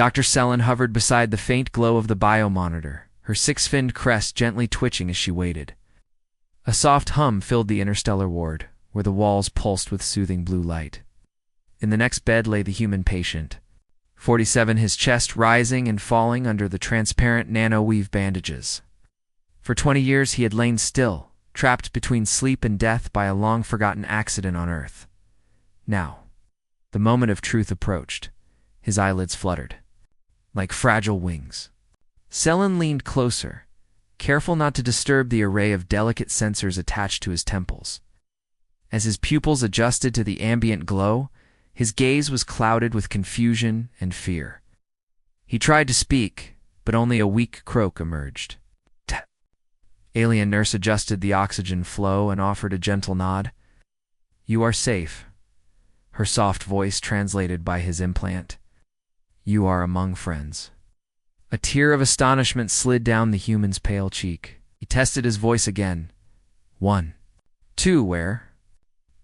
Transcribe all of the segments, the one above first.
Dr. Selin hovered beside the faint glow of the biomonitor, her six-finned crest gently twitching as she waited. A soft hum filled the interstellar ward, where the walls pulsed with soothing blue light. In the next bed lay the human patient, 47, his chest rising and falling under the transparent nano-weave bandages. For 20 years he had lain still, trapped between sleep and death by a long-forgotten accident on Earth. Now, the moment of truth approached. His eyelids fluttered, like fragile wings. Selin leaned closer, careful not to disturb the array of delicate sensors attached to his temples. As his pupils adjusted to the ambient glow, his gaze was clouded with confusion and fear. He tried to speak, but only a weak croak emerged. Alien nurse adjusted the oxygen flow and offered a gentle nod. "You are safe," her soft voice translated by his implant. "You are among friends." A tear of astonishment slid down the human's pale cheek. He tested his voice again. 1, 2, where?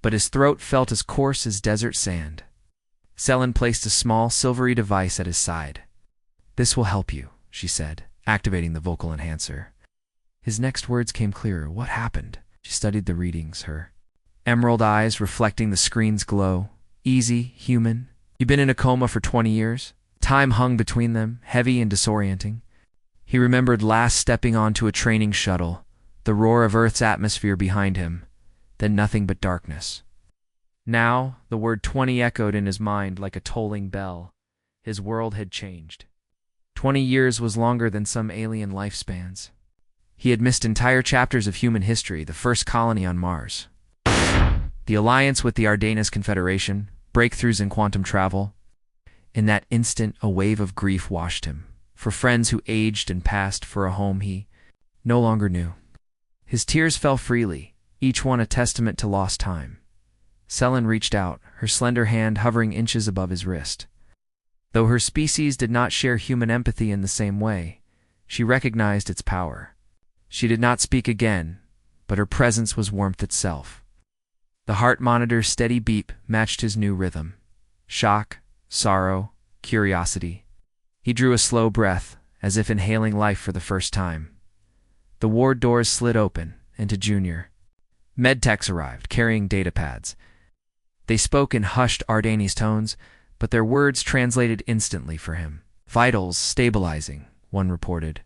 But his throat felt as coarse as desert sand. Selin placed a small, silvery device at his side. "This will help you," she said, activating the vocal enhancer. His next words came clearer. "What happened?" She studied the readings, her emerald eyes reflecting the screen's glow. "Easy, human. You've been in a coma for 20 years. Time hung between them, heavy and disorienting." He remembered last stepping onto a training shuttle, the roar of Earth's atmosphere behind him, then nothing but darkness. Now, the word 20 echoed in his mind like a tolling bell. His world had changed. 20 years was longer than some alien lifespans. He had missed entire chapters of human history, the first colony on Mars, the alliance with the Ardanis Confederation, breakthroughs in quantum travel. In that instant, a wave of grief washed him, for friends who aged and passed, for a home he no longer knew. His tears fell freely, each one a testament to lost time. Selin reached out, her slender hand hovering inches above his wrist. Though her species did not share human empathy in the same way, she recognized its power. She did not speak again, but her presence was warmth itself. The heart monitor's steady beep matched his new rhythm. Shock, sorrow, curiosity. He drew a slow breath, as if inhaling life for the first time. The ward doors slid open, and to Junior. Medtechs arrived, carrying datapads. They spoke in hushed Ardanis tones, but their words translated instantly for him. "Vitals stabilizing," one reported.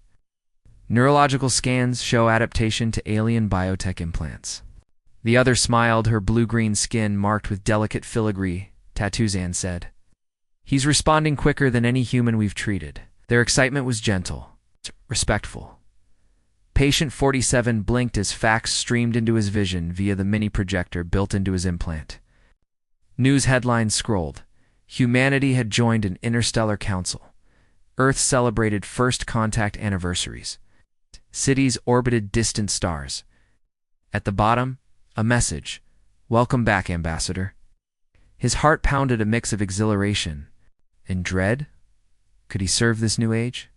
"Neurological scans show adaptation to alien biotech implants." The other smiled, her blue-green skin marked with delicate filigree, Tatuzan said. "He's responding quicker than any human we've treated." Their excitement was gentle, respectful. Patient 47 blinked as facts streamed into his vision via the mini-projector built into his implant. News headlines scrolled. Humanity had joined an interstellar council. Earth celebrated first contact anniversaries. Cities orbited distant stars. At the bottom, a message. "Welcome back, Ambassador." His heart pounded a mix of exhilaration and dread. Could he serve this new age?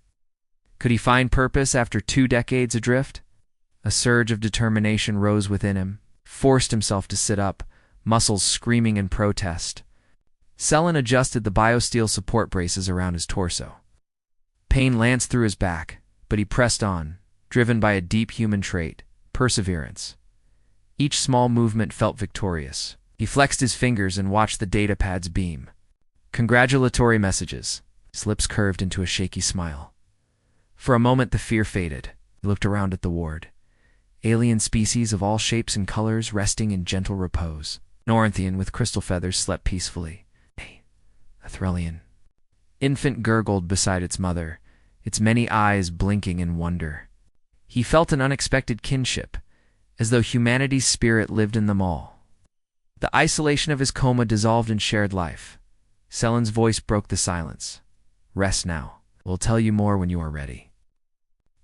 Could he find purpose after 2 decades adrift? A surge of determination rose within him, forced himself to sit up, muscles screaming in protest. Selin adjusted the biosteel support braces around his torso. Pain lanced through his back, but he pressed on, driven by a deep human trait, perseverance. Each small movement felt victorious. He flexed his fingers and watched the datapads beam. Congratulatory messages. His lips curved into a shaky smile. For a moment the fear faded. He looked around at the ward. Alien species of all shapes and colors resting in gentle repose. An Orinthian with crystal feathers slept peacefully. A Threllian. Infant gurgled beside its mother, its many eyes blinking in wonder. He felt an unexpected kinship, as though humanity's spirit lived in them all. The isolation of his coma dissolved in shared life. Selin's voice broke the silence. "Rest now. We'll tell you more when you are ready."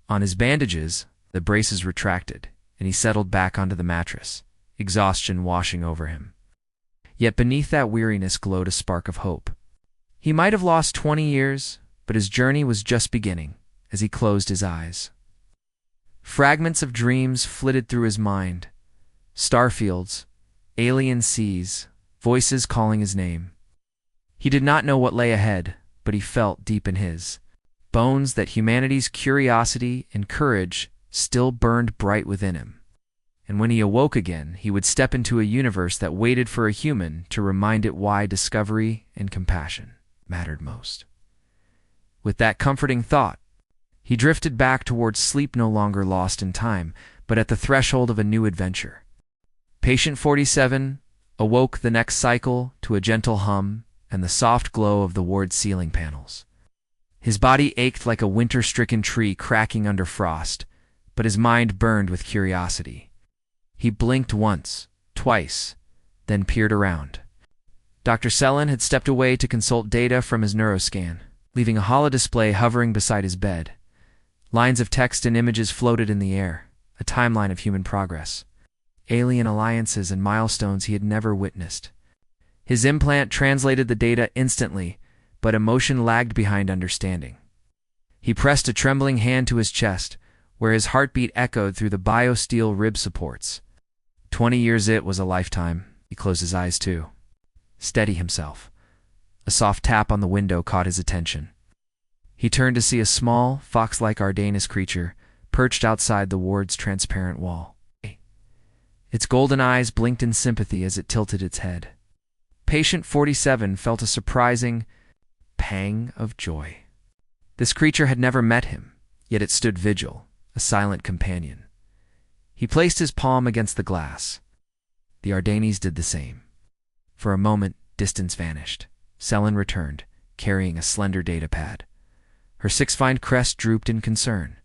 On his bandages, the braces retracted, and he settled back onto the mattress, exhaustion washing over him. Yet beneath that weariness glowed a spark of hope. He might have lost 20 years, but his journey was just beginning as he closed his eyes. Fragments of dreams flitted through his mind. Starfields, alien seas, voices calling his name. He did not know what lay ahead, but but he felt deep in his bones that humanity's curiosity and courage still burned bright within him. And when he awoke again, he would step into a universe that waited for a human to remind it why discovery and compassion mattered most. With that comforting thought, he drifted back towards sleep, no longer lost in time, but at the threshold of a new adventure. Patient 47 awoke the next cycle to a gentle hum and the soft glow of the ward's ceiling panels. His body ached like a winter-stricken tree cracking under frost, but his mind burned with curiosity. He blinked once, twice, then peered around. Dr. Selin had stepped away to consult data from his neuroscan, leaving a holodisplay hovering beside his bed. Lines of text and images floated in the air, a timeline of human progress, alien alliances and milestones he had never witnessed. His implant translated the data instantly, but emotion lagged behind understanding. He pressed a trembling hand to his chest, where his heartbeat echoed through the biosteel rib supports. 20 years, it was a lifetime. He closed his eyes to steady himself. A soft tap on the window caught his attention. He turned to see a small, fox-like Ardanis creature perched outside the ward's transparent wall. Its golden eyes blinked in sympathy as it tilted its head. Patient 47 felt a surprising pang of joy. This creature had never met him, yet it stood vigil, a silent companion. He placed his palm against the glass. The Ardanis did the same. For a moment, distance vanished. Selin returned, carrying a slender data pad. Her six-fined crest drooped in concern.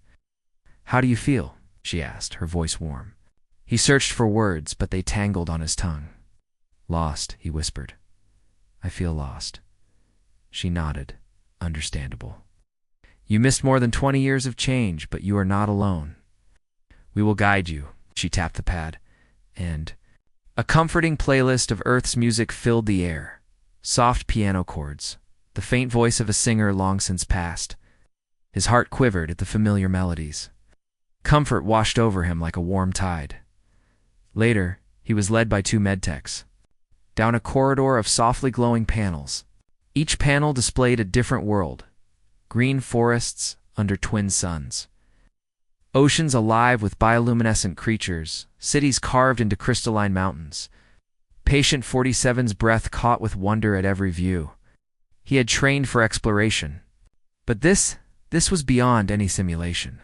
"How do you feel?" she asked, her voice warm. He searched for words, but they tangled on his tongue. "Lost," he whispered. "I feel lost." She nodded. "Understandable. You missed more than 20 years of change, but you are not alone. We will guide you." She tapped the pad, and a comforting playlist of Earth's music filled the air. Soft piano chords, the faint voice of a singer long since passed. His heart quivered at the familiar melodies. Comfort washed over him like a warm tide. Later, he was led by two medtechs down a corridor of softly glowing panels. Each panel displayed a different world: green forests under twin suns, oceans alive with bioluminescent creatures, cities carved into crystalline mountains. Patient 47's breath caught with wonder at every view. He had trained for exploration, but this was beyond any simulation.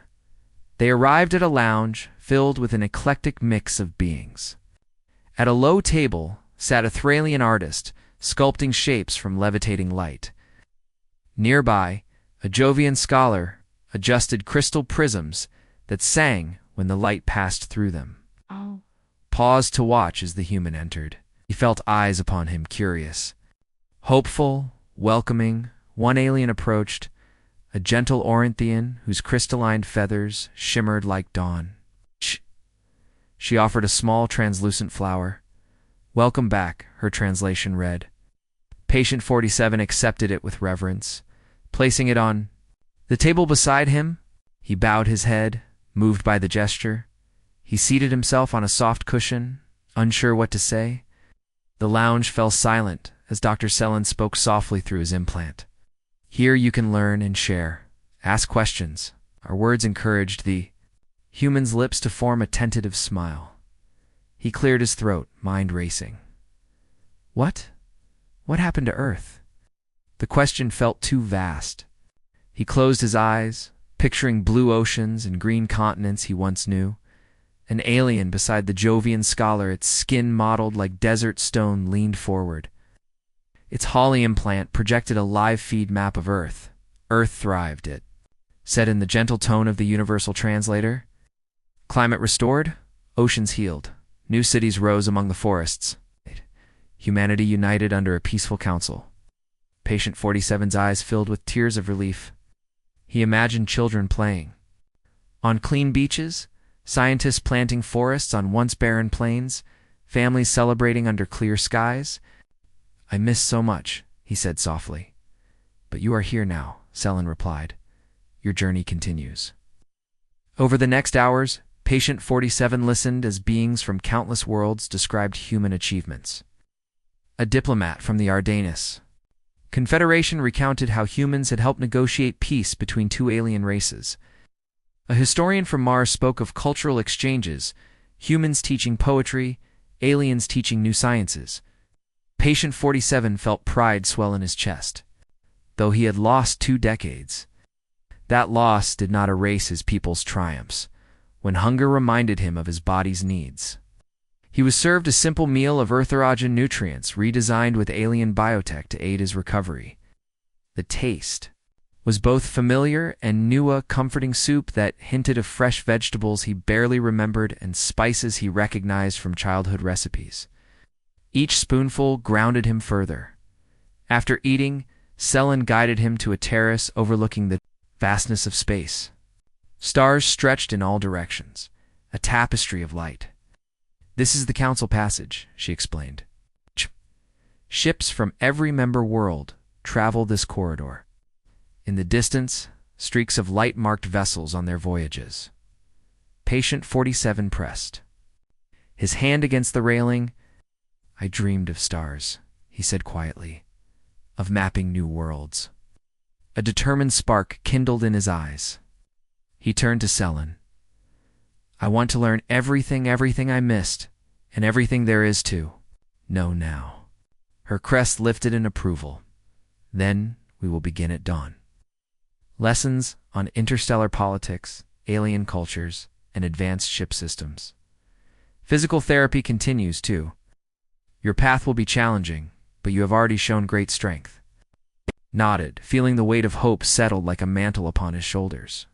They arrived at a lounge filled with an eclectic mix of beings. At a low table sat a Thralian artist, sculpting shapes from levitating light. Nearby, a Jovian scholar adjusted crystal prisms that sang when the light passed through them. Paused to watch as the human entered. He felt eyes upon him, curious. Hopeful, welcoming, one alien approached, a gentle Orinthian whose crystalline feathers shimmered like dawn. She offered a small translucent flower. "Welcome back," her translation read. Patient 47 accepted it with reverence. Placing it on the table beside him, he bowed his head, moved by the gesture. He seated himself on a soft cushion, unsure what to say. The lounge fell silent as Dr. Selin spoke softly through his implant. "Here you can learn and share. Ask questions." Our words encouraged the human's lips to form a tentative smile. He cleared his throat, mind racing. What happened to Earth? The question felt too vast. He closed his eyes, picturing blue oceans and green continents he once knew. An alien beside the Jovian scholar, its skin mottled like desert stone, leaned forward. Its Holly implant projected a live feed map of Earth. "Earth thrived," it said in the gentle tone of the universal translator. "Climate restored, oceans healed, new cities rose among the forests. Humanity united under a peaceful council." Patient 47's eyes filled with tears of relief. He imagined children playing on clean beaches, scientists planting forests on once barren plains, families celebrating under clear skies. "I miss so much," he said softly. "But you are here now," Selin replied. "Your journey continues." Over the next hours, Patient 47 listened as beings from countless worlds described human achievements. A diplomat from the Ardanis Confederation recounted how humans had helped negotiate peace between two alien races. A historian from Mars spoke of cultural exchanges, humans teaching poetry, aliens teaching new sciences. Patient 47 felt pride swell in his chest. Though he had lost 2 decades, that loss did not erase his people's triumphs, when hunger reminded him of his body's needs. He was served a simple meal of Earth-origin nutrients redesigned with alien biotech to aid his recovery. The taste was both familiar and new, a comforting soup that hinted of fresh vegetables he barely remembered and spices he recognized from childhood recipes. Each spoonful grounded him further. After eating, Selen guided him to a terrace overlooking the vastness of space. Stars stretched in all directions, a tapestry of light. "This is the council passage," she explained. "Ships from every member world travel this corridor. In the distance, streaks of light marked vessels on their voyages." Patient 47 pressed his hand against the railing. "I dreamed of stars," he said quietly, "of mapping new worlds." A determined spark kindled in his eyes. He turned to Selen. "I want to learn everything I missed, and everything there is to know now." Her crest lifted in approval. "Then we will begin at dawn. Lessons on interstellar politics, alien cultures, and advanced ship systems. Physical therapy continues, too. Your path will be challenging, but you have already shown great strength." Nodded, feeling the weight of hope settled like a mantle upon his shoulders.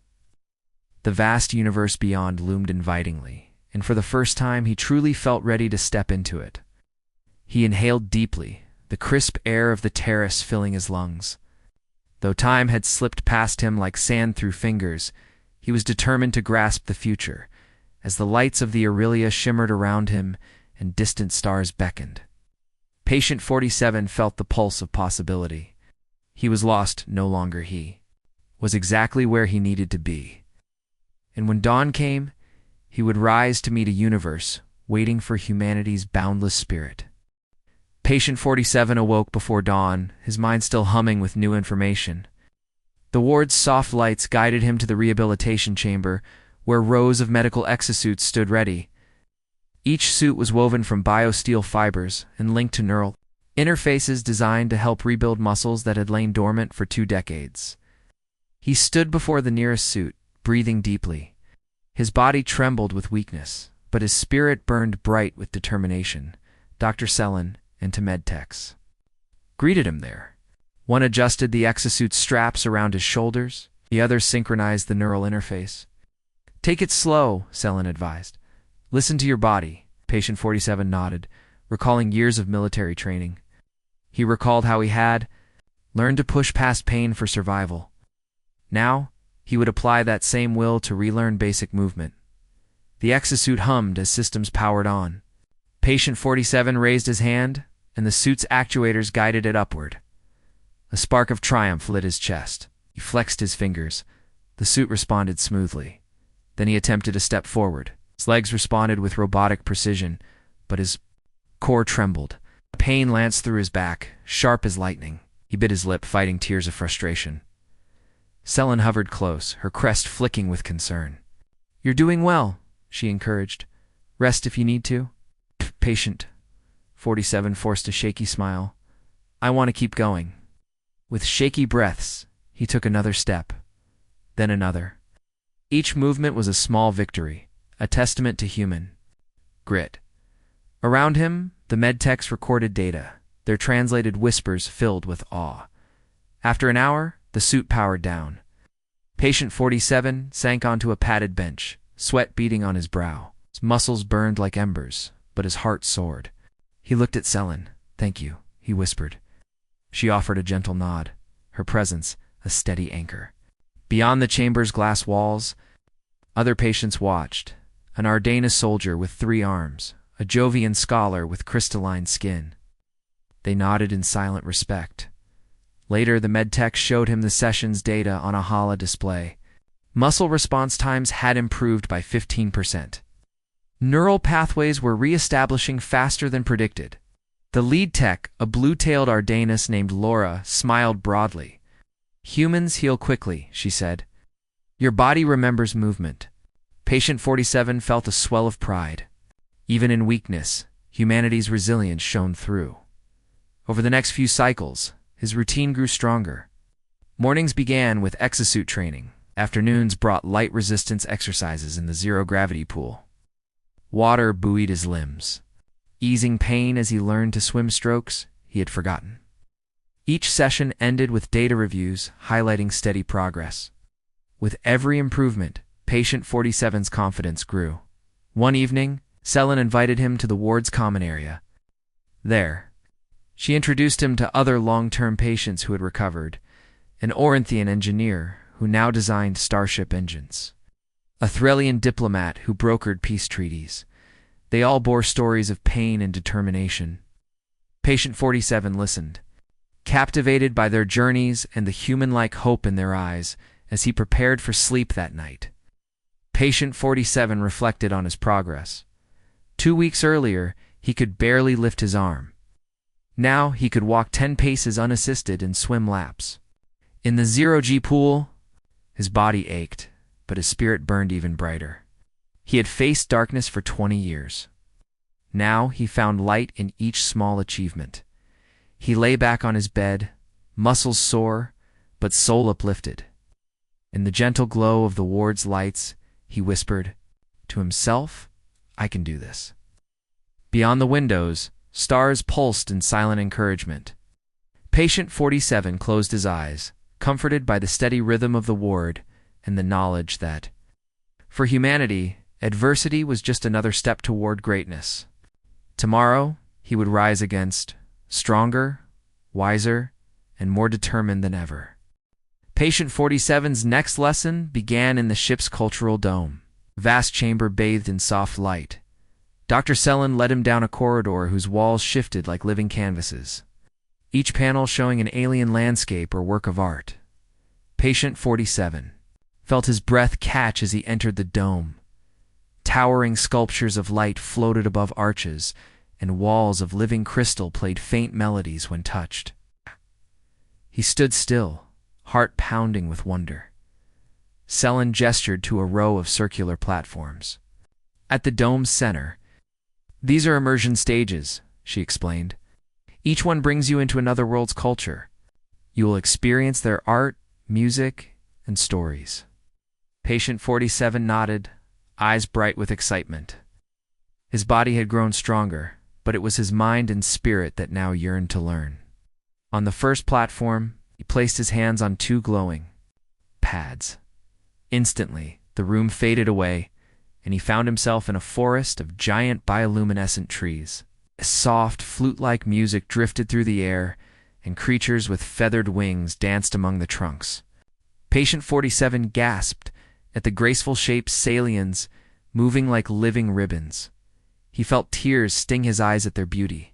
The vast universe beyond loomed invitingly, and for the first time he truly felt ready to step into it. He inhaled deeply, the crisp air of the terrace filling his lungs. Though time had slipped past him like sand through fingers, he was determined to grasp the future, as the lights of the Aurelia shimmered around him and distant stars beckoned. Patient 47 felt the pulse of possibility. He was lost no longer. He was exactly where he needed to be. And when dawn came, he would rise to meet a universe waiting for humanity's boundless spirit. Patient 47 awoke before dawn, his mind still humming with new information. The ward's soft lights guided him to the rehabilitation chamber, where rows of medical exosuits stood ready. Each suit was woven from biosteel fibers and linked to neural interfaces designed to help rebuild muscles that had lain dormant for 2 decades. He stood before the nearest suit, breathing deeply. His body trembled with weakness, but his spirit burned bright with determination. Dr. Selen and two medtechs greeted him there. One adjusted the exosuit straps around his shoulders, the other synchronized the neural interface. "Take it slow," Selen advised. "Listen to your body." Patient 47 nodded, recalling years of military training. He recalled how he had learned to push past pain for survival. Now, he would apply that same will to relearn basic movement. The exosuit hummed as systems powered on. Patient 47 raised his hand, and the suit's actuators guided it upward. A spark of triumph lit his chest. He flexed his fingers. The suit responded smoothly. Then he attempted a step forward. His legs responded with robotic precision, but his core trembled. Pain lanced through his back, sharp as lightning. He bit his lip, fighting tears of frustration. Selen hovered close, her crest flicking with concern. "You're doing well," she encouraged. "Rest if you need to." Patient 47 forced a shaky smile. "I want to keep going." With shaky breaths, he took another step, then another. Each movement was a small victory, a testament to human grit. Around him, the medtechs recorded data, their translated whispers filled with awe. After an hour, the suit powered down. Patient 47 sank onto a padded bench, sweat beading on his brow. His muscles burned like embers, but his heart soared. He looked at Selen. "Thank you," he whispered. She offered a gentle nod, her presence a steady anchor. Beyond the chamber's glass walls, other patients watched. An Ardena soldier with 3 arms, a Jovian scholar with crystalline skin. They nodded in silent respect. Later, the medtech showed him the session's data on a holo display. Muscle response times had improved by 15%. Neural pathways were re-establishing faster than predicted. The lead tech, a blue-tailed Ardanus named Laura, smiled broadly. "Humans heal quickly," she said. "Your body remembers movement." Patient 47 felt a swell of pride. Even in weakness, humanity's resilience shone through. Over the next few cycles, his routine grew stronger. Mornings began with exosuit training. Afternoons brought light resistance exercises in the zero-gravity pool. Water buoyed his limbs, easing pain as he learned to swim strokes he had forgotten. Each session ended with data reviews highlighting steady progress. With every improvement, Patient 47's confidence grew. One evening, Selin invited him to the ward's common area. There, she introduced him to other long-term patients who had recovered, an Orinthian engineer who now designed starship engines, a Threlian diplomat who brokered peace treaties. They all bore stories of pain and determination. Patient 47 listened, captivated by their journeys and the human-like hope in their eyes as he prepared for sleep that night. Patient 47 reflected on his progress. 2 weeks earlier, he could barely lift his arm. Now he could walk 10 paces unassisted and swim laps. In the zero-G pool, his body ached, but his spirit burned even brighter. He had faced darkness for 20 years. Now he found light in each small achievement. He lay back on his bed, muscles sore, but soul uplifted. In the gentle glow of the ward's lights, he whispered, to himself, "I can do this." Beyond the windows, stars pulsed in silent encouragement. Patient 47 closed his eyes, comforted by the steady rhythm of the ward and the knowledge that, for humanity, adversity was just another step toward greatness. Tomorrow, he would rise against, stronger, wiser, and more determined than ever. Patient 47's next lesson began in the ship's cultural dome, vast chamber bathed in soft light. Dr. Selin led him down a corridor whose walls shifted like living canvases, each panel showing an alien landscape or work of art. Patient 47 felt his breath catch as he entered the dome. Towering sculptures of light floated above arches, and walls of living crystal played faint melodies when touched. He stood still, heart pounding with wonder. Selin gestured to a row of circular platforms. At the dome's center, "These are immersion stages," she explained. "Each one brings you into another world's culture. You will experience their art, music, and stories." Patient 47 nodded, eyes bright with excitement. His body had grown stronger, but it was his mind and spirit that now yearned to learn. On the first platform, he placed his hands on 2 glowing pads. Instantly, the room faded away, and he found himself in a forest of giant bioluminescent trees. Soft, flute-like music drifted through the air, and creatures with feathered wings danced among the trunks. Patient 47 gasped at the graceful shapes saliens moving like living ribbons. He felt tears sting his eyes at their beauty.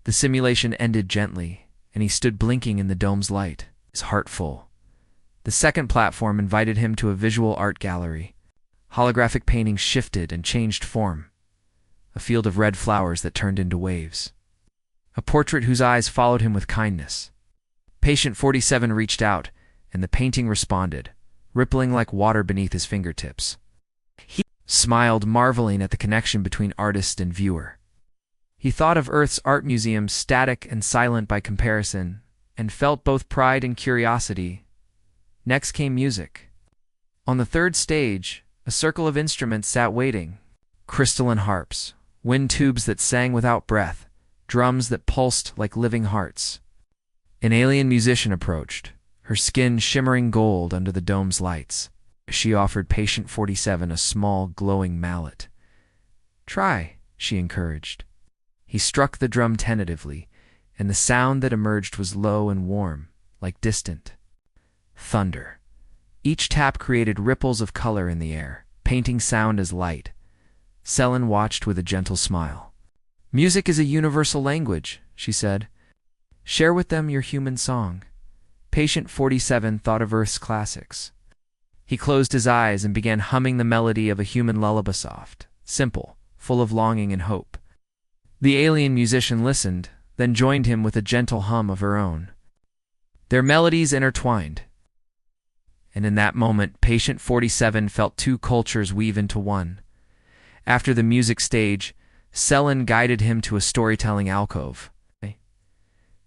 The simulation ended gently, and he stood blinking in the dome's light, his heart full. The second platform invited him to a visual art gallery. Holographic paintings shifted and changed form, a field of red flowers that turned into waves. A portrait whose eyes followed him with kindness. Patient 47 reached out, and the painting responded, rippling like water beneath his fingertips. He smiled, marveling at the connection between artist and viewer. He thought of Earth's art museum static and silent by comparison, and felt both pride and curiosity. Next came music. On the third stage, a circle of instruments sat waiting. Crystalline harps, wind tubes that sang without breath, drums that pulsed like living hearts. An alien musician approached, her skin shimmering gold under the dome's lights. She offered Patient 47 a small, glowing mallet. "Try," she encouraged. He struck the drum tentatively, and the sound that emerged was low and warm, like distant thunder. Each tap created ripples of color in the air, painting sound as light. Selin watched with a gentle smile. "Music is a universal language," she said. "Share with them your human song." Patient 47 thought of Earth's classics. He closed his eyes and began humming the melody of a human lullaby, soft, simple, full of longing and hope. The alien musician listened, then joined him with a gentle hum of her own. Their melodies intertwined, and in that moment, Patient 47 felt two cultures weave into one. After the music stage, Selen guided him to a storytelling alcove.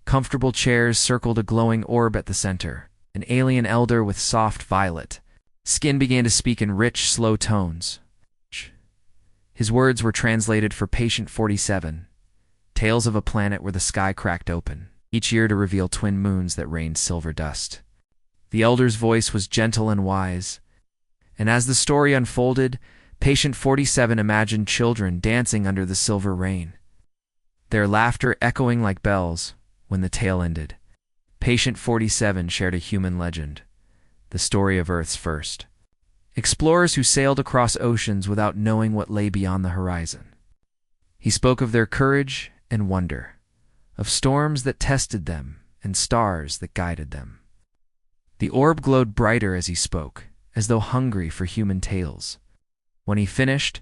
Comfortable chairs circled a glowing orb at the center, an alien elder with soft violet skin began to speak in rich, slow tones. His words were translated for Patient 47, tales of a planet where the sky cracked open, each year to reveal twin moons that rained silver dust. The elder's voice was gentle and wise, and as the story unfolded, Patient 47 imagined children dancing under the silver rain, their laughter echoing like bells. When the tale ended, Patient 47 shared a human legend, the story of Earth's first explorers who sailed across oceans without knowing what lay beyond the horizon. He spoke of their courage and wonder, of storms that tested them and stars that guided them. The orb glowed brighter as he spoke, as though hungry for human tales. When he finished,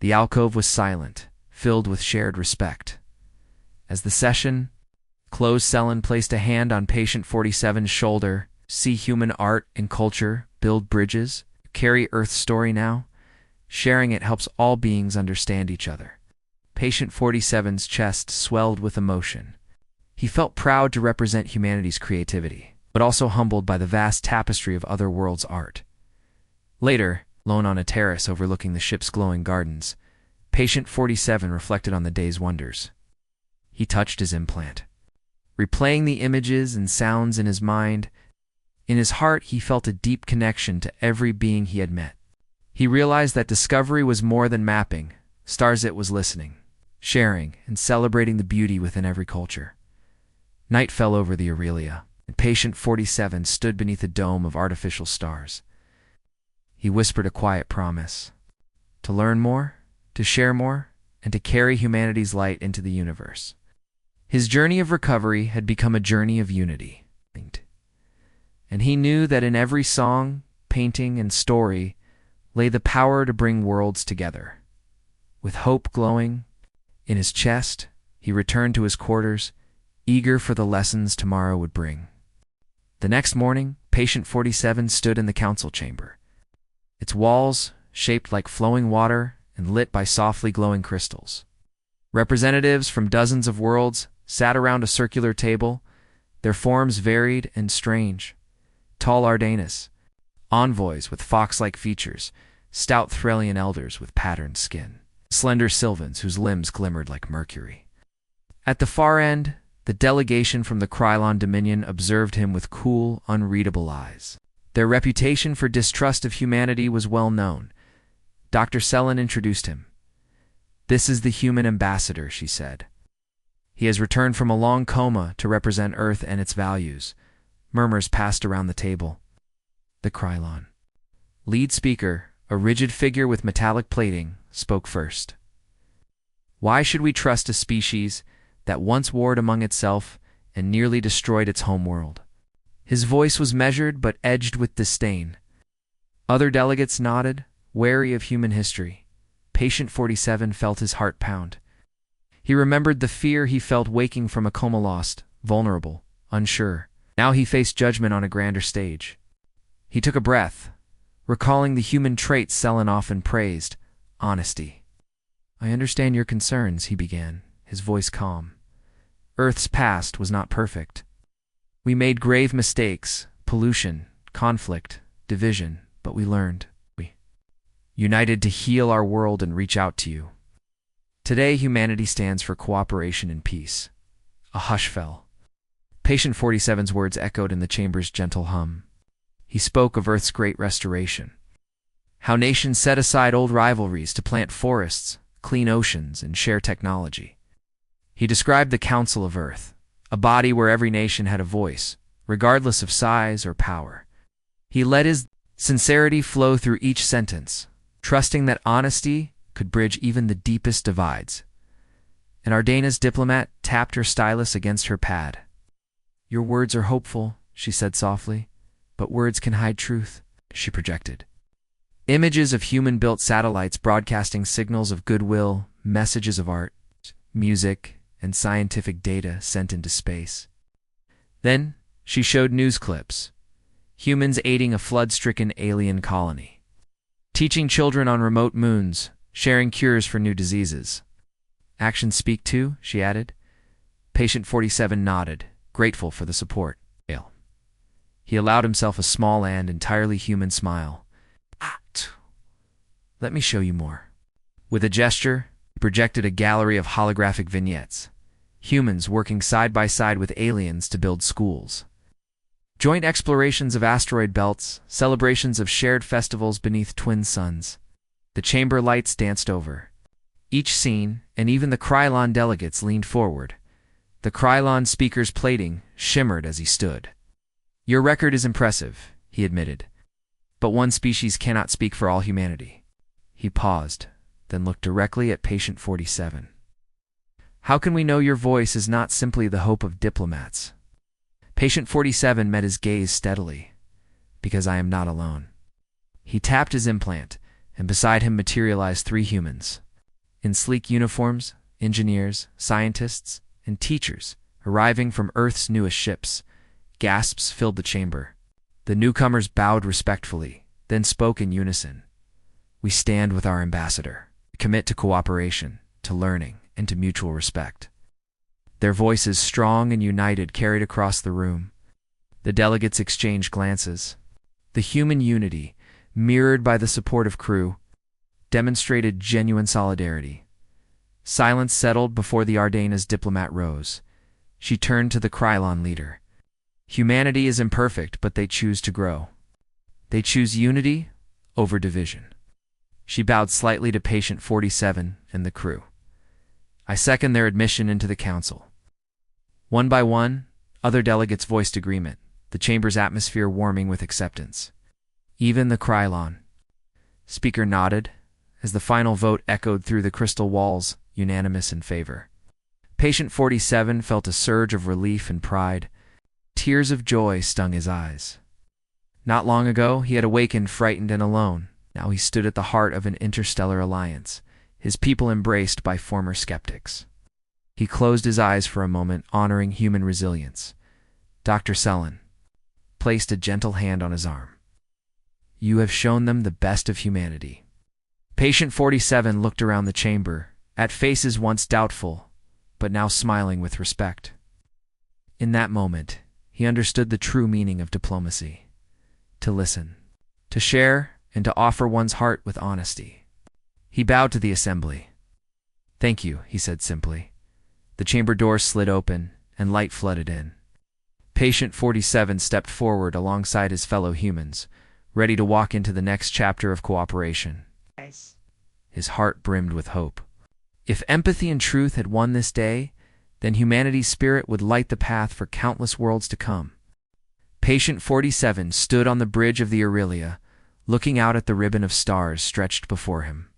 the alcove was silent, filled with shared respect. As the session closed, Selen placed a hand on Patient 47's shoulder. See human art and culture build bridges, carry Earth's story now. Sharing it helps all beings understand each other. Patient 47's chest swelled with emotion. He felt proud to represent humanity's creativity, but also humbled by the vast tapestry of other worlds' art. Later, alone on a terrace overlooking the ship's glowing gardens, Patient 47 reflected on the day's wonders. He touched his implant, replaying the images and sounds in his mind. In his heart, he felt a deep connection to every being he had met. He realized that discovery was more than mapping. Starset was listening, sharing, and celebrating the beauty within every culture. Night fell over the Aurelia, and Patient 47 stood beneath a dome of artificial stars. He whispered a quiet promise: to learn more, to share more, and to carry humanity's light into the universe. His journey of recovery had become a journey of unity, and he knew that in every song, painting, and story lay the power to bring worlds together. With hope glowing in his chest, he returned to his quarters, eager for the lessons tomorrow would bring. The next morning, Patient 47 stood in the council chamber, its walls shaped like flowing water and lit by softly glowing crystals. Representatives from dozens of worlds sat around a circular table, their forms varied and strange. Tall Ardanis, envoys with fox-like features, stout Threlian elders with patterned skin, slender Sylvans whose limbs glimmered like mercury. At the far end, the delegation from the Krylon Dominion observed him with cool, unreadable eyes. Their reputation for distrust of humanity was well known. Dr. Selen introduced him. "This is the human ambassador," she said. "He has returned from a long coma to represent Earth and its values." Murmurs passed around the table. The Krylon lead speaker, a rigid figure with metallic plating, spoke first. "Why should we trust a species that once warred among itself and nearly destroyed its homeworld?" His voice was measured but edged with disdain. Other delegates nodded, wary of human history. Patient 47 felt his heart pound. He remembered the fear he felt waking from a coma, lost, vulnerable, unsure. Now he faced judgment on a grander stage. He took a breath, recalling the human traits Selen often praised: honesty. "I understand your concerns," he began, his voice calm. "Earth's past was not perfect. We made grave mistakes, pollution, conflict, division, but we learned. We united to heal our world and reach out to you. Today, humanity stands for cooperation and peace." A hush fell. Patient 47's words echoed in the chamber's gentle hum. He spoke of Earth's great restoration, how nations set aside old rivalries to plant forests, clean oceans, and share technology. He described the Council of Earth, a body where every nation had a voice, regardless of size or power. He let his sincerity flow through each sentence, trusting that honesty could bridge even the deepest divides. And Ardaina's diplomat tapped her stylus against her pad. "Your words are hopeful," she said softly, "but words can hide truth," she projected. Images of human-built satellites broadcasting signals of goodwill, messages of art, music, and scientific data sent into space. Then she showed news clips. Humans aiding a flood-stricken alien colony. Teaching children on remote moons, sharing cures for new diseases. Actions speak too, she added. Patient 47 nodded, grateful for the support. He allowed himself a small and entirely human smile. Let me show you more. With a gesture, he projected a gallery of holographic vignettes. Humans working side by side with aliens to build schools. Joint explorations of asteroid belts, celebrations of shared festivals beneath twin suns. The chamber lights danced over. Each scene, and even the Krylon delegates leaned forward. The Krylon speaker's plating shimmered as he stood. Your record is impressive, he admitted. But one species cannot speak for all humanity. He paused, then looked directly at patient 47. How can we know your voice is not simply the hope of diplomats? Patient 47 met his gaze steadily. Because I am not alone. He tapped his implant, and beside him materialized 3 humans. In sleek uniforms, engineers, scientists, and teachers, arriving from Earth's newest ships. Gasps filled the chamber. The newcomers bowed respectfully, then spoke in unison. We stand with our ambassador. We commit to cooperation, to learning, and to mutual respect. Their voices, strong and united, carried across the room. The delegates exchanged glances. The human unity, mirrored by the supportive crew, demonstrated genuine solidarity. Silence settled before the Ardena's diplomat rose. She turned to the Krylon leader. Humanity is imperfect, but they choose to grow. They choose unity over division. She bowed slightly to patient 47 and the crew. I second their admission into the council. One by one, other delegates voiced agreement, the chamber's atmosphere warming with acceptance. Even the Krylon. Speaker nodded, as the final vote echoed through the crystal walls, unanimous in favor. Patient 47 felt a surge of relief and pride. Tears of joy stung his eyes. Not long ago, he had awakened frightened and alone. Now he stood at the heart of an interstellar alliance, his people embraced by former skeptics. He closed his eyes for a moment, honoring human resilience. Dr. Sellen placed a gentle hand on his arm. You have shown them the best of humanity. Patient 47 looked around the chamber, at faces once doubtful, but now smiling with respect. In that moment, he understood the true meaning of diplomacy. To listen, to share, and to offer one's heart with honesty. He bowed to the assembly. Thank you, he said simply. The chamber door slid open, and light flooded in. Patient 47 stepped forward alongside his fellow humans, ready to walk into the next chapter of cooperation. His heart brimmed with hope. If empathy and truth had won this day, then humanity's spirit would light the path for countless worlds to come. Patient 47 stood on the bridge of the Aurelia, looking out at the ribbon of stars stretched before him.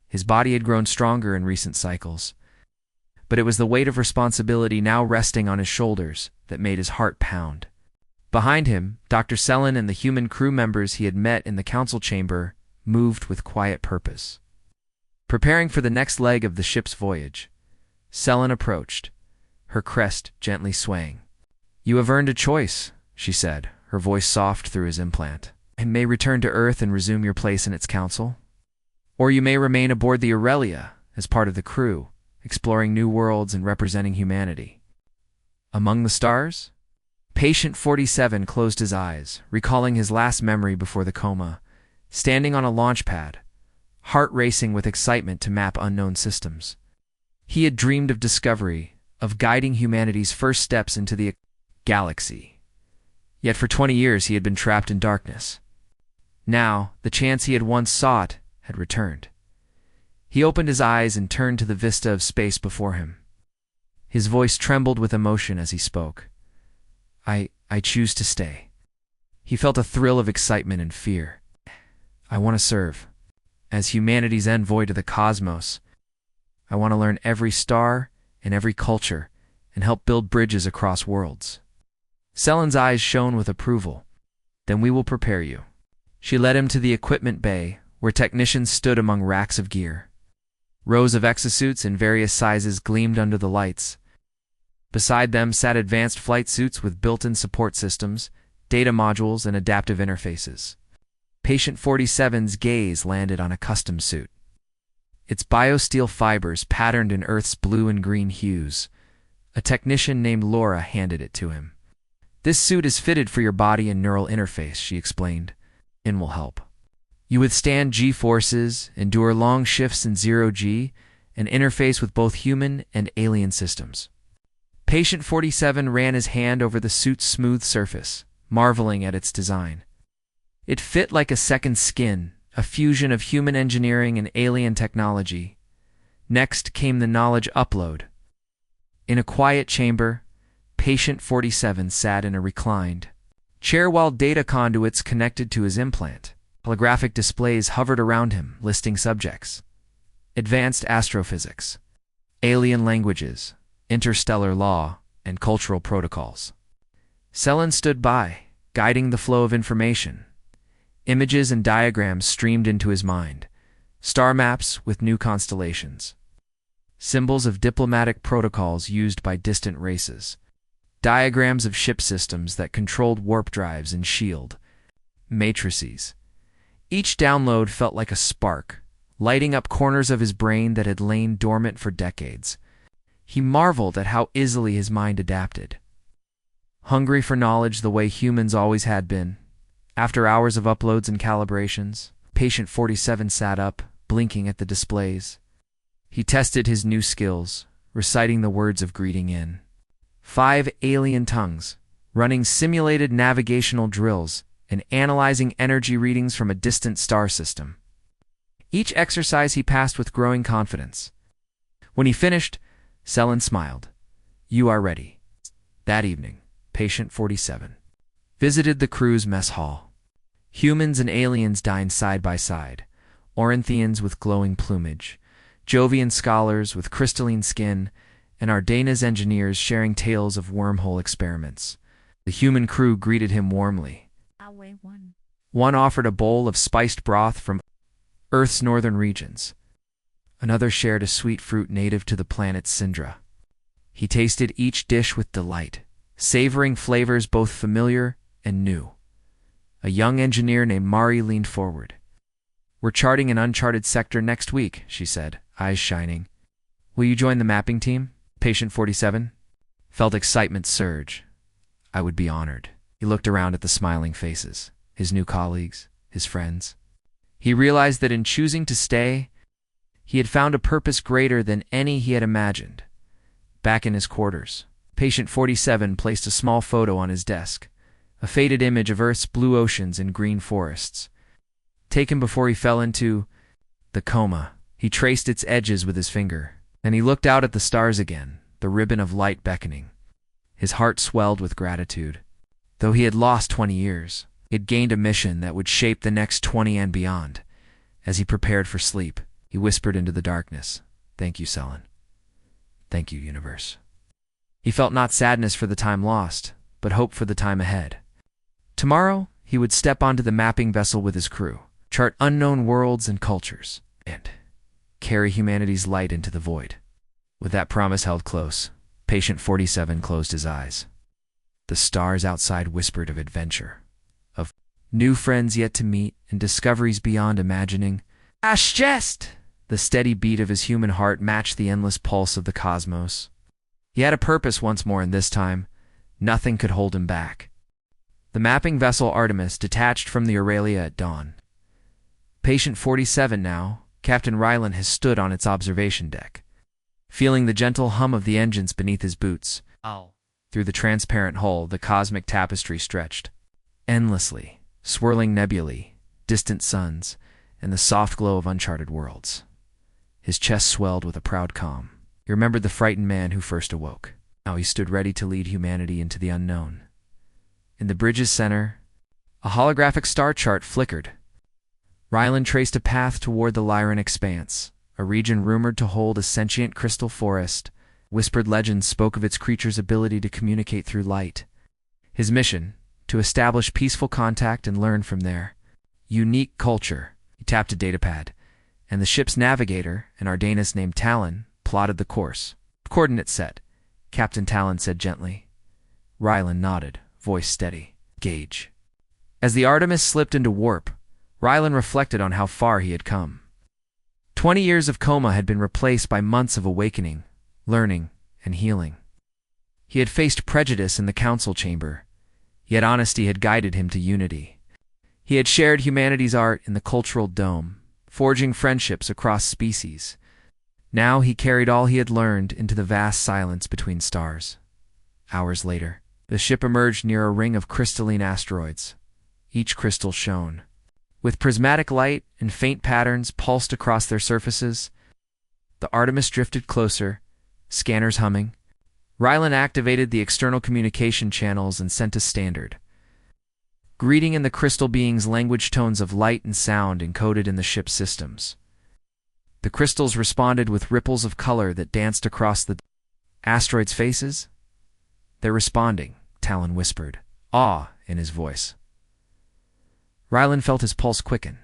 His body had grown stronger in recent cycles, but it was the weight of responsibility now resting on his shoulders that made his heart pound. Behind him, Dr. Sellen and the human crew members he had met in the council chamber moved with quiet purpose. Preparing for the next leg of the ship's voyage, Sellen approached, her crest gently swaying. You have earned a choice, she said, her voice soft through his implant. You may return to Earth and resume your place in its council. Or you may remain aboard the Aurelia as part of the crew, exploring new worlds and representing humanity. Among the stars? Patient 47 closed his eyes, recalling his last memory before the coma, standing on a launch pad, heart racing with excitement to map unknown systems. He had dreamed of discovery, of guiding humanity's first steps into the galaxy. Yet for 20 years he had been trapped in darkness. Now, the chance he had once sought had returned. He opened his eyes and turned to the vista of space before him. His voice trembled with emotion as he spoke. I choose to stay. He felt a thrill of excitement and fear. I want to serve. As humanity's envoy to the cosmos, I want to learn every star and every culture and help build bridges across worlds. Sellen's eyes shone with approval. Then we will prepare you. She led him to the equipment bay, where technicians stood among racks of gear. Rows of exosuits in various sizes gleamed under the lights. Beside them sat advanced flight suits with built-in support systems, data modules, and adaptive interfaces. Patient 47's gaze landed on a custom suit. Its biosteel fibers patterned in Earth's blue and green hues. A technician named Laura handed it to him. "This suit is fitted for your body and neural interface," she explained. "It will help. You withstand G-forces, endure long shifts in zero-G, and interface with both human and alien systems." Patient 47 ran his hand over the suit's smooth surface, marveling at its design. It fit like a second skin, a fusion of human engineering and alien technology. Next came the knowledge upload. In a quiet chamber, Patient 47 sat in a reclined chair while data conduits connected to his implant. Holographic displays hovered around him, listing subjects: advanced astrophysics, alien languages, interstellar law, and cultural protocols. Selen stood by, guiding the flow of information. Images and diagrams streamed into his mind, star maps with new constellations, symbols of diplomatic protocols used by distant races, diagrams of ship systems that controlled warp drives and shield, matrices. Each download felt like a spark, lighting up corners of his brain that had lain dormant for decades. He marveled at how easily his mind adapted. Hungry for knowledge the way humans always had been, after hours of uploads and calibrations, Patient 47 sat up, blinking at the displays. He tested his new skills, reciting the words of greeting in 5 alien tongues, running simulated navigational drills, and analyzing energy readings from a distant star system. Each exercise he passed with growing confidence. When he finished, Selen smiled. "You are ready." That evening, Patient 47 visited the crew's mess hall. Humans and aliens dined side by side, Orinthians with glowing plumage, Jovian scholars with crystalline skin, and Ardena's engineers sharing tales of wormhole experiments. The human crew greeted him warmly. One offered a bowl of spiced broth from Earth's northern regions. Another shared a sweet fruit native to the planet Syndra. He tasted each dish with delight, savoring flavors both familiar and new. A young engineer named Mari leaned forward. "We're charting an uncharted sector next week," she said, eyes shining. "Will you join the mapping team?" Patient 47 felt excitement surge. "I would be honored." He looked around at the smiling faces, his new colleagues, his friends. He realized that in choosing to stay, he had found a purpose greater than any he had imagined. Back in his quarters, Patient 47 placed a small photo on his desk, a faded image of Earth's blue oceans and green forests. Taken before he fell into the coma, he traced its edges with his finger, and he looked out at the stars again, the ribbon of light beckoning. His heart swelled with gratitude. Though he had lost 20 years, he had gained a mission that would shape the next 20 and beyond. As he prepared for sleep, he whispered into the darkness, "Thank you, Selen. Thank you, universe." He felt not sadness for the time lost, but hope for the time ahead. Tomorrow, he would step onto the mapping vessel with his crew, chart unknown worlds and cultures, and carry humanity's light into the void. With that promise held close, Patient 47 closed his eyes. The stars outside whispered of adventure, of new friends yet to meet, and discoveries beyond imagining. Ashchest! The steady beat of his human heart matched the endless pulse of the cosmos. He had a purpose once more, and this time, nothing could hold him back. The mapping vessel Artemis detached from the Aurelia at dawn. Patient 47 now, Captain Rylan has stood on its observation deck, feeling the gentle hum of the engines beneath his boots. Through the transparent hull, the cosmic tapestry stretched endlessly, swirling nebulae, distant suns, and the soft glow of uncharted worlds. His chest swelled with a proud calm. He remembered the frightened man who first awoke. Now he stood ready to lead humanity into the unknown. In the bridge's center, a holographic star chart flickered. Rylan traced a path toward the Lyran expanse, a region rumored to hold a sentient crystal forest. Whispered legends spoke of its creatures' ability to communicate through light. His mission, to establish peaceful contact and learn from their unique culture. He tapped a datapad, and the ship's navigator, an Ardanus named Talon, plotted the course. "Coordinates set," Captain Talon said gently. Rylan nodded, voice steady. "Gauge." As the Artemis slipped into warp, Rylan reflected on how far he had come. 20 years of coma had been replaced by months of awakening, learning, and healing. He had faced prejudice in the council chamber, yet honesty had guided him to unity. He had shared humanity's art in the cultural dome, forging friendships across species. Now he carried all he had learned into the vast silence between stars. Hours later, the ship emerged near a ring of crystalline asteroids. Each crystal shone, with prismatic light and faint patterns pulsed across their surfaces. The Artemis drifted closer, scanners humming. Rylan activated the external communication channels and sent a standard, greeting in the crystal beings' language tones of light and sound encoded in the ship's systems. The crystals responded with ripples of color that danced across the asteroids' faces. "They're responding," Talon whispered, awe in his voice. Rylan felt his pulse quicken.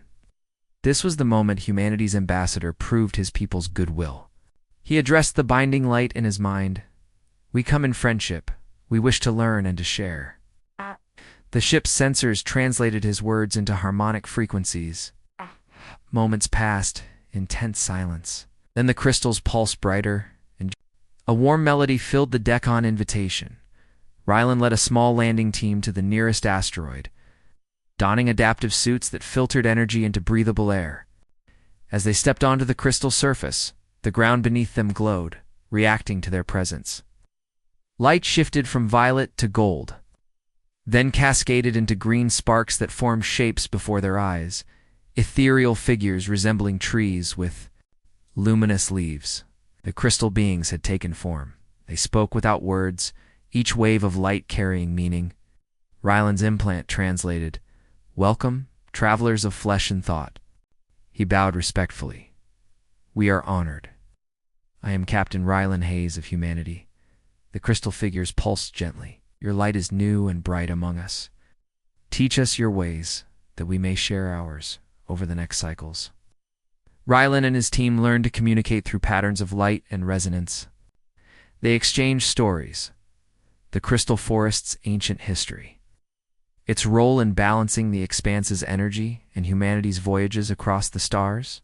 This was the moment humanity's ambassador proved his people's goodwill. He addressed the binding light in his mind. "We come in friendship. We wish to learn and to share." The ship's sensors translated his words into harmonic frequencies. Moments passed in tense silence. Then the crystals pulsed brighter, and a warm melody filled the deck on invitation. Rylan led a small landing team to the nearest asteroid, donning adaptive suits that filtered energy into breathable air. As they stepped onto the crystal surface, the ground beneath them glowed, reacting to their presence. Light shifted from violet to gold, then cascaded into green sparks that formed shapes before their eyes, ethereal figures resembling trees with luminous leaves. The crystal beings had taken form. They spoke without words, each wave of light carrying meaning. Rylan's implant translated, "Welcome, travelers of flesh and thought." He bowed respectfully. "We are honored. I am Captain Rylan Hayes of humanity." The crystal figures pulsed gently. "Your light is new and bright among us. Teach us your ways, that we may share ours over the next cycles." Rylan and his team learned to communicate through patterns of light and resonance. They exchanged stories, the crystal forest's ancient history, its role in balancing the expanse's energy and humanity's voyages across the stars.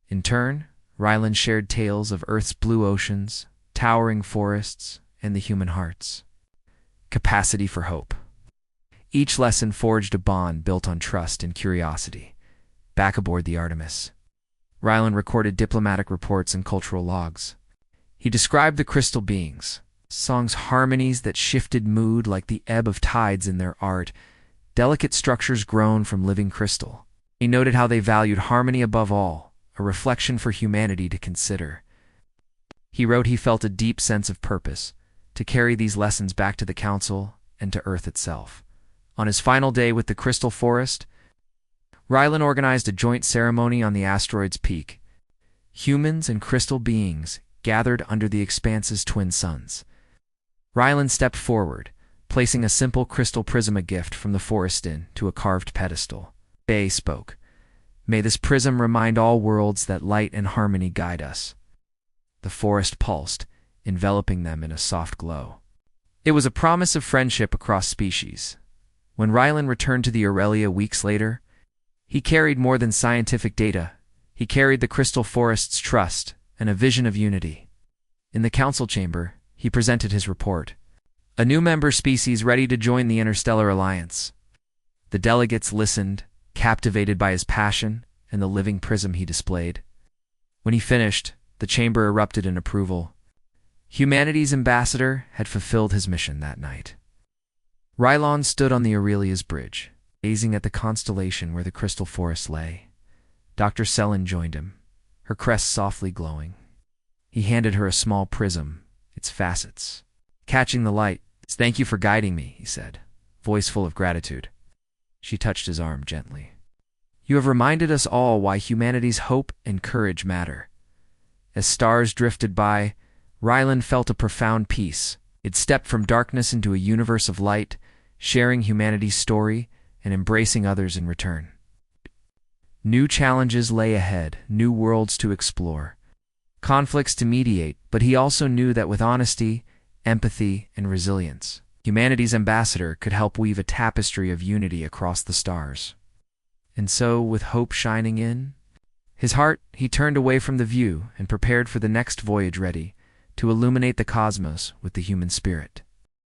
In turn, Rylan shared tales of Earth's blue oceans, towering forests, and the human heart's capacity for hope. Each lesson forged a bond built on trust and curiosity. Back aboard the Artemis, Rylan recorded diplomatic reports and cultural logs. He described the crystal beings, songs harmonies that shifted mood like the ebb of tides in their art, delicate structures grown from living crystal. He noted how they valued harmony above all, a reflection for humanity to consider. He wrote he felt a deep sense of purpose, to carry these lessons back to the Council and to Earth itself. On his final day with the Crystal Forest, Rylan organized a joint ceremony on the asteroid's peak. Humans and crystal beings gathered under the expanse's twin suns. Rylan stepped forward, placing a simple crystal prism, a gift from the forest, into a carved pedestal. Bay spoke, "May this prism remind all worlds that light and harmony guide us." The forest pulsed, enveloping them in a soft glow. It was a promise of friendship across species. When Rylan returned to the Aurelia weeks later, he carried more than scientific data. He carried the crystal forest's trust and a vision of unity. In the council chamber, he presented his report. A new member species ready to join the Interstellar Alliance. The delegates listened, captivated by his passion and the living prism he displayed. When he finished, the chamber erupted in approval. Humanity's ambassador had fulfilled his mission that night. Rylan stood on the Aurelia's bridge, gazing at the constellation where the crystal forest lay. Dr. Selin joined him, her crest softly glowing. He handed her a small prism, its facets. Catching the light, "Thank you for guiding me," he said, voice full of gratitude. She touched his arm gently. "You have reminded us all why humanity's hope and courage matter." As stars drifted by, Rylan felt a profound peace. It stepped from darkness into a universe of light, sharing humanity's story and embracing others in return. New challenges lay ahead, new worlds to explore, conflicts to mediate, but he also knew that with honesty, empathy, and resilience, humanity's ambassador could help weave a tapestry of unity across the stars. And so, with hope shining in his heart, he turned away from the view and prepared for the next voyage, ready to illuminate the cosmos with the human spirit.